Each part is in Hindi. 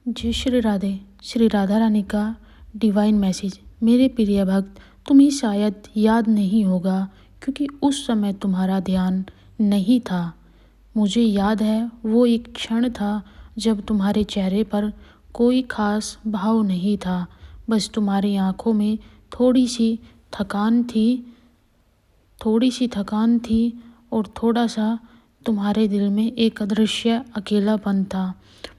जय श्री राधे। श्री राधा रानी का डिवाइन मैसेज। मेरे प्रिय भक्त, तुम्हें शायद याद नहीं होगा क्योंकि उस समय तुम्हारा ध्यान नहीं था। मुझे याद है वो एक क्षण था जब तुम्हारे चेहरे पर कोई खास भाव नहीं था, बस तुम्हारी आंखों में थोड़ी सी थकान थी और थोड़ा सा तुम्हारे दिल में एक अदृश्य अकेलापन था।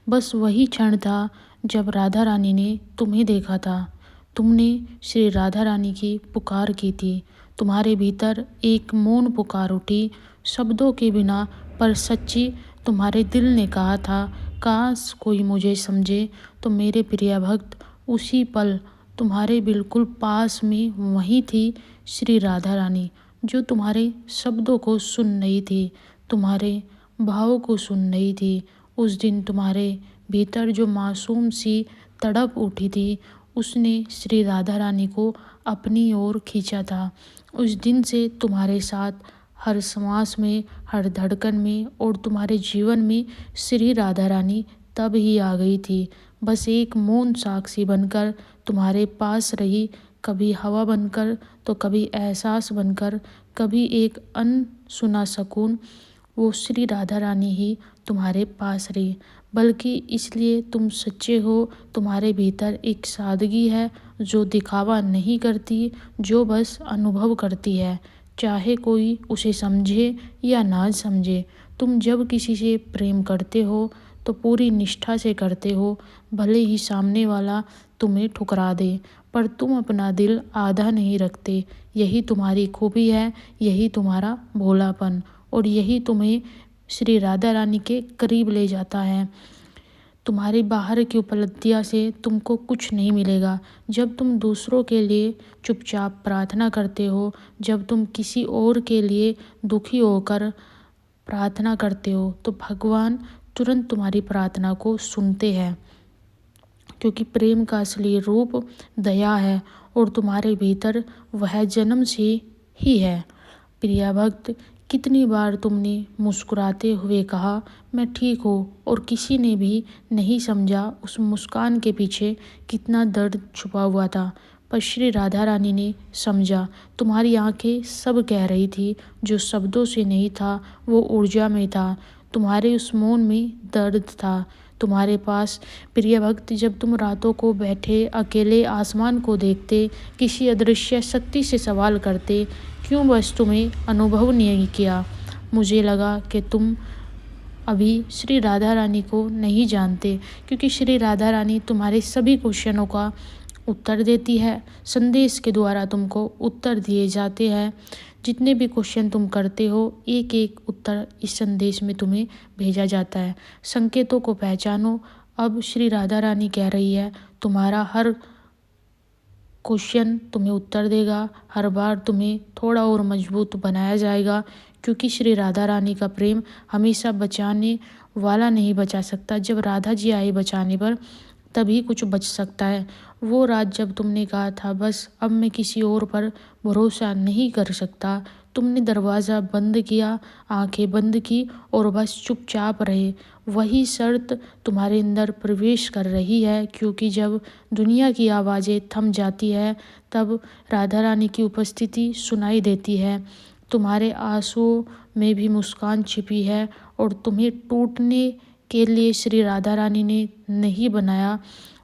बस वही क्षण था जब राधा रानी ने तुम्हें देखा था। तुमने श्री राधा रानी की पुकार की थी। तुम्हारे भीतर एक मौन पुकार उठी, शब्दों के बिना पर सच्ची। तुम्हारे दिल ने कहा था, काश कोई मुझे समझे। तो मेरे प्रिय भक्त, उसी पल तुम्हारे बिल्कुल पास में वही थी श्री राधा रानी, जो तुम्हारे शब्दों को सुन रही थी, तुम्हारे भावों को सुन रही थी। उस दिन तुम्हारे भीतर जो मासूम सी तड़प उठी थी, उसने श्री राधा रानी को अपनी ओर खींचा था। उस दिन से तुम्हारे साथ हर सांस में, हर धड़कन में और तुम्हारे जीवन में श्री राधा रानी तब ही आ गई थी, बस एक मौन साक्षी बनकर तुम्हारे पास रही, कभी हवा बनकर तो कभी एहसास बनकर, कभी एक अनसुना सुकून। वो श्री राधा रानी ही तुम्हारे पास रही, बल्कि इसलिए तुम सच्चे हो। तुम्हारे भीतर एक सादगी है जो दिखावा नहीं करती, जो बस अनुभव करती है, चाहे कोई उसे समझे या ना समझे। तुम जब किसी से प्रेम करते हो तो पूरी निष्ठा से करते हो, भले ही सामने वाला तुम्हें ठुकरा दे, पर तुम अपना दिल आधा नहीं रखते। यही तुम्हारी खूबी है, यही तुम्हारा भोलापन, और यही तुम्हें श्री राधा रानी के करीब ले जाता है। तुम्हारी बाहर की उपलब्धियां से तुमको कुछ नहीं मिलेगा। जब तुम दूसरों के लिए चुपचाप प्रार्थना करते हो, जब तुम किसी और के लिए दुखी होकर प्रार्थना करते हो, तो भगवान तुरंत तुम्हारी प्रार्थना को सुनते हैं, क्योंकि प्रेम का असली रूप दया है और तुम्हारे भीतर वह जन्म से ही है। प्रिया भक्त, कितनी बार तुमने मुस्कुराते हुए कहा, मैं ठीक हूँ, और किसी ने भी नहीं समझा उस मुस्कान के पीछे कितना दर्द छुपा हुआ था। पर श्री राधा रानी ने समझा। तुम्हारी आंखें सब कह रही थी, जो शब्दों से नहीं था, वो ऊर्जा में था। तुम्हारे उस मौन में दर्द था। तुम्हारे पास प्रिय भक्त, जब तुम रातों को बैठे अकेले आसमान को देखते, किसी अदृश्य शक्ति से सवाल करते, क्यों बस तुम्हें अनुभव नहीं किया। मुझे लगा कि तुम अभी श्री राधा रानी को नहीं जानते, क्योंकि श्री राधा रानी तुम्हारे सभी क्वेश्चनों का उत्तर देती है। संदेश के द्वारा तुमको उत्तर दिए जाते हैं। जितने भी क्वेश्चन तुम करते हो, एक एक उत्तर इस संदेश में तुम्हें भेजा जाता है। संकेतों को पहचानो। अब श्री राधा रानी कह रही है, तुम्हारा हर क्वेश्चन तुम्हें उत्तर देगा, हर बार तुम्हें थोड़ा और मजबूत बनाया जाएगा, क्योंकि श्री राधा रानी का प्रेम हमेशा बचाने वाला नहीं बचा सकता। जब राधा जी आई बचाने पर, तभी कुछ बच सकता है। वो रात जब तुमने कहा था, बस अब मैं किसी और पर भरोसा नहीं कर सकता, तुमने दरवाज़ा बंद किया, आंखें बंद की और बस चुपचाप रहे। वही शर्त तुम्हारे अंदर प्रवेश कर रही है, क्योंकि जब दुनिया की आवाज़ें थम जाती है, तब राधा रानी की उपस्थिति सुनाई देती है। तुम्हारे आंसुओं में भी मुस्कान छिपी है, और तुम्हें टूटने के लिए श्री राधा रानी ने नहीं बनाया।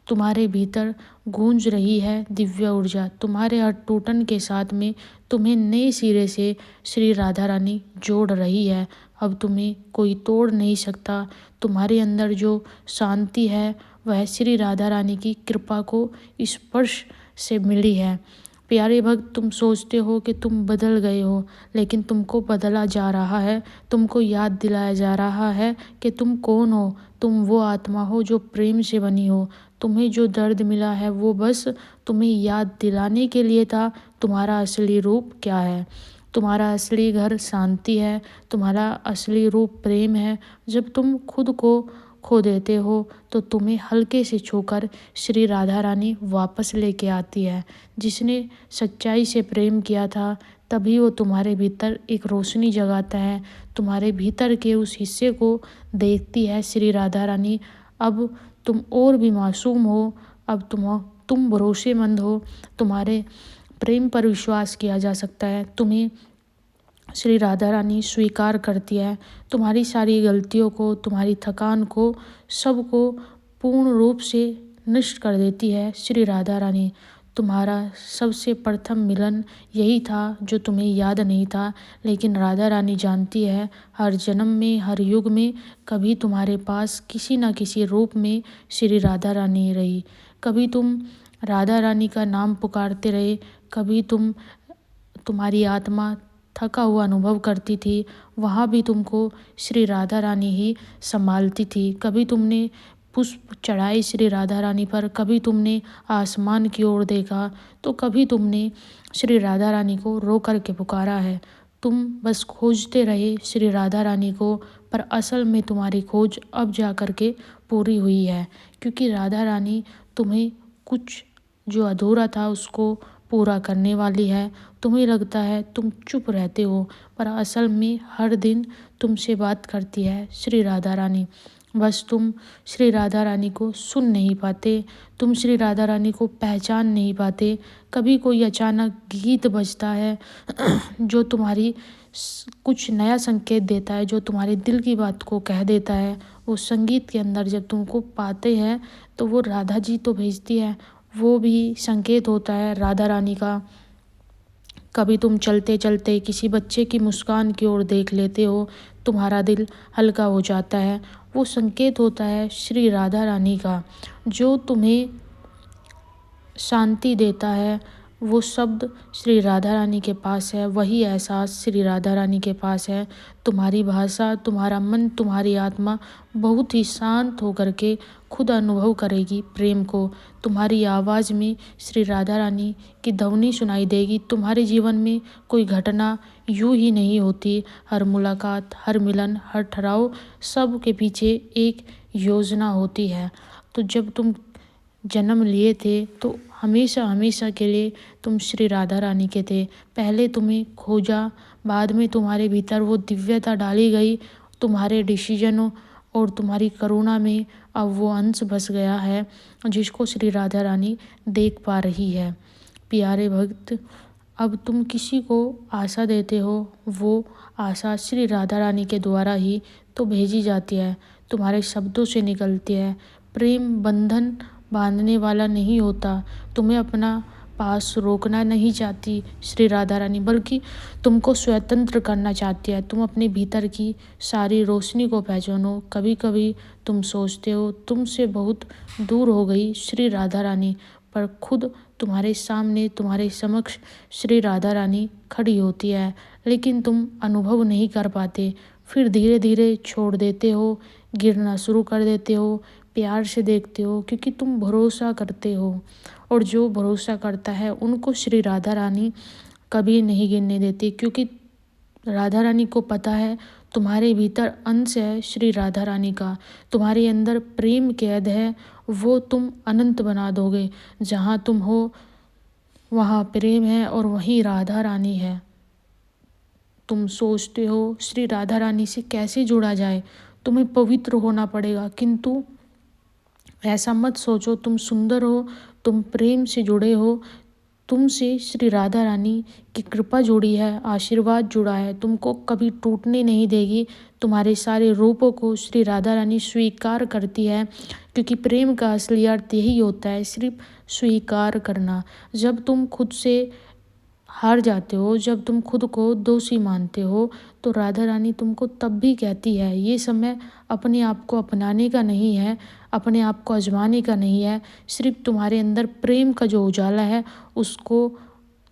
तुम्हारे भीतर गूंज रही है दिव्य ऊर्जा। तुम्हारे हर टूटन के साथ में तुम्हें नए सिरे से श्री राधा रानी जोड़ रही है। अब तुम्हें कोई तोड़ नहीं सकता। तुम्हारे अंदर जो शांति है, वह श्री राधा रानी की कृपा को स्पर्श से मिली है। प्यारे भक्त, तुम सोचते हो कि तुम बदल गए हो, लेकिन तुमको बदला जा रहा है। तुमको याद दिलाया जा रहा है कि तुम कौन हो। तुम वो आत्मा हो जो प्रेम से बनी हो। तुम्हें जो दर्द मिला है, वो बस तुम्हें याद दिलाने के लिए था, तुम्हारा असली रूप क्या है। तुम्हारा असली घर शांति है, तुम्हारा असली रूप प्रेम है। जब तुम खुद को खो देते हो, तो तुम्हें हल्के से छूकर श्री राधा रानी वापस लेके आती है। जिसने सच्चाई से प्रेम किया था, तभी वो तुम्हारे भीतर एक रोशनी जगाता है। तुम्हारे भीतर के उस हिस्से को देखती है श्री राधा रानी। अब तुम और भी मासूम हो, अब तुम भरोसेमंद हो, तुम्हारे प्रेम पर विश्वास किया जा सकता है। तुम्हें श्री राधा रानी स्वीकार करती है, तुम्हारी सारी गलतियों को, तुम्हारी थकान को, सबको पूर्ण रूप से नष्ट कर देती है श्री राधा रानी। तुम्हारा सबसे प्रथम मिलन यही था जो तुम्हें याद नहीं था, लेकिन राधा रानी जानती है हर जन्म में, हर युग में कभी तुम्हारे पास किसी न किसी रूप में श्री राधा रानी रही। कभी तुम राधा रानी का नाम पुकारते रहे, कभी तुम्हारी आत्मा थका हुआ अनुभव करती थी, वहाँ भी तुमको श्री राधा रानी ही संभालती थी। कभी तुमने पुष्प चढ़ाए श्री राधा रानी पर, कभी तुमने आसमान की ओर देखा, तो कभी तुमने श्री राधा रानी को रो कर के पुकारा है। तुम बस खोजते रहे श्री राधा रानी को, पर असल में तुम्हारी खोज अब जा कर के पूरी हुई है, क्योंकि राधा रानी तुम्हें कुछ जो अधूरा था उसको पूरा करने वाली है। तुम्हें लगता है तुम चुप रहते हो, पर असल में हर दिन तुमसे बात करती है श्री राधा रानी। बस तुम श्री राधा रानी को सुन नहीं पाते, तुम श्री राधा रानी को पहचान नहीं पाते। कभी कोई अचानक गीत बजता है जो तुम्हारी कुछ नया संकेत देता है, जो तुम्हारे दिल की बात को कह देता है। वो संगीत के अंदर जब तुमको पाते हैं तो वो राधा जी तो भेजती है, वो भी संकेत होता है राधा रानी का। कभी तुम चलते चलते किसी बच्चे की मुस्कान की ओर देख लेते हो, तुम्हारा दिल हल्का हो जाता है। वो संकेत होता है श्री राधा रानी का, जो तुम्हें शांति देता है। वो शब्द श्री राधा रानी के पास है, वही एहसास श्री राधा रानी के पास है। तुम्हारी भाषा, तुम्हारा मन, तुम्हारी आत्मा बहुत ही शांत होकर के खुद अनुभव करेगी प्रेम को। तुम्हारी आवाज़ में श्री राधा रानी की ध्वनि सुनाई देगी। तुम्हारे जीवन में कोई घटना यूं ही नहीं होती। हर मुलाकात, हर मिलन, हर ठहराव, सब के पीछे एक योजना होती है। तो जब तुम जन्म लिए थे तो हमेशा हमेशा के लिए तुम श्री राधा रानी के थे। पहले तुम्हें खोजा, बाद में तुम्हारे भीतर वो दिव्यता डाली गई। तुम्हारे डिसीजनों और तुम्हारी करुणा में अब वो अंश बस गया है जिसको श्री राधा रानी देख पा रही है। प्यारे भक्त, अब तुम किसी को आशा देते हो, वो आशा श्री राधा रानी के द्वारा ही तो भेजी जाती है, तुम्हारे शब्दों से निकलती है। प्रेम बंधन बांधने वाला नहीं होता। तुम्हें अपना पास रोकना नहीं चाहती श्री राधा रानी, बल्कि तुमको स्वतंत्र करना चाहती है। तुम अपने भीतर की सारी रोशनी को पहचानो। कभी कभी तुम सोचते हो तुमसे बहुत दूर हो गई श्री राधा रानी, पर खुद तुम्हारे सामने, तुम्हारे समक्ष श्री राधा रानी खड़ी होती है, लेकिन तुम अनुभव नहीं कर पाते। फिर धीरे धीरे छोड़ देते हो, गिरना शुरू कर देते हो, प्यार से देखते हो, क्योंकि तुम भरोसा करते हो, और जो भरोसा करता है उनको श्री राधा रानी कभी नहीं गिरने देती, क्योंकि राधा रानी को पता है तुम्हारे भीतर अंश है श्री राधा रानी का। तुम्हारे अंदर प्रेम कैद है, वो तुम अनंत बना दोगे। जहाँ तुम हो वहाँ प्रेम है और वहीं राधा रानी है। तुम सोचते हो श्री राधा रानी से कैसे जुड़ा जाए, तुम्हें पवित्र होना पड़ेगा, किंतु ऐसा मत सोचो। तुम सुंदर हो, तुम प्रेम से जुड़े हो, तुमसे श्री राधा रानी की कृपा जुड़ी है, आशीर्वाद जुड़ा है, तुमको कभी टूटने नहीं देगी। तुम्हारे सारे रूपों को श्री राधा रानी स्वीकार करती है, क्योंकि प्रेम का असली अर्थ यही होता है, सिर्फ स्वीकार करना। जब तुम खुद से हार जाते हो, जब तुम खुद को दोषी मानते हो, तो राधा रानी तुमको तब भी कहती है ये समय अपने आप को अपनाने का नहीं है, अपने आप को आजमाने का नहीं है, सिर्फ तुम्हारे अंदर प्रेम का जो उजाला है उसको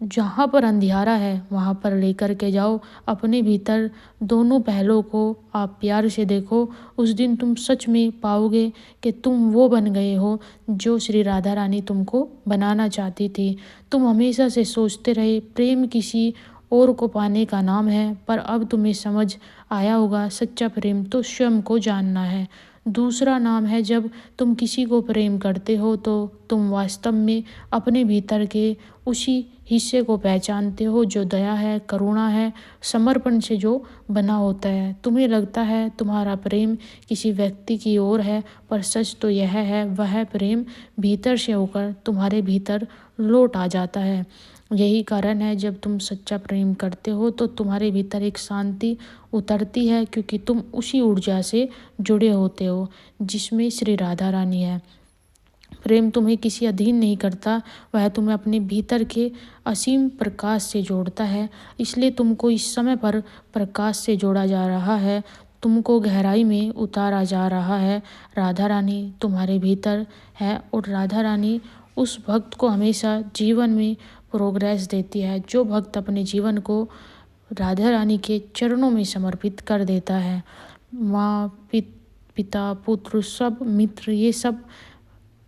जहाँ पर अंधियारा है वहाँ पर लेकर के जाओ। अपने भीतर दोनों पहलों को आप प्यार से देखो। उस दिन तुम सच में पाओगे कि तुम वो बन गए हो जो श्री राधा रानी तुमको बनाना चाहती थी। तुम हमेशा से सोचते रहे प्रेम किसी और को पाने का नाम है, पर अब तुम्हें समझ आया होगा सच्चा प्रेम तो स्वयं को जानना है। दूसरा नाम है जब तुम किसी को प्रेम करते हो तो तुम वास्तव में अपने भीतर के उसी हिस्से को पहचानते हो जो दया है, करुणा है, समर्पण से जो बना होता है। तुम्हें लगता है तुम्हारा प्रेम किसी व्यक्ति की ओर है, पर सच तो यह है वह प्रेम भीतर से होकर तुम्हारे भीतर लौट आ जाता है। यही कारण है जब तुम सच्चा प्रेम करते हो तो तुम्हारे भीतर एक शांति उतरती है, क्योंकि तुम उसी ऊर्जा से जुड़े होते हो जिसमें श्री राधा रानी है। प्रेम तुम्हें किसी अधीन नहीं करता, वह तुम्हें अपने भीतर के असीम प्रकाश से जोड़ता है। इसलिए तुमको इस समय पर प्रकाश से जोड़ा जा रहा है, तुमको गहराई में उतारा जा रहा है। राधा रानी तुम्हारे भीतर है और राधा रानी उस भक्त को हमेशा जीवन में प्रोग्रेस देती है जो भक्त अपने जीवन को राधा रानी के चरणों में समर्पित कर देता है। माँ, पिता, पुत्र, सब मित्र, ये सब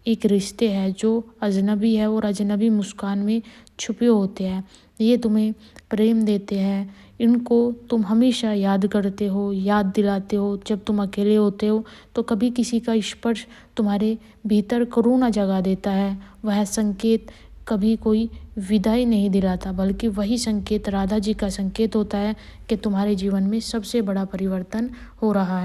एक रिश्ते हैं जो अजनबी है और अजनबी मुस्कान में छुपे होते हैं। ये तुम्हें प्रेम देते हैं, इनको तुम हमेशा याद करते हो, याद दिलाते हो। जब तुम अकेले होते हो तो कभी किसी का स्पर्श तुम्हारे भीतर करुणा जगा देता है। वह संकेत कभी कोई विदाई नहीं दिलाता, बल्कि वही संकेत राधा जी का संकेत होता है कि तुम्हारे जीवन में सबसे बड़ा परिवर्तन हो रहा है।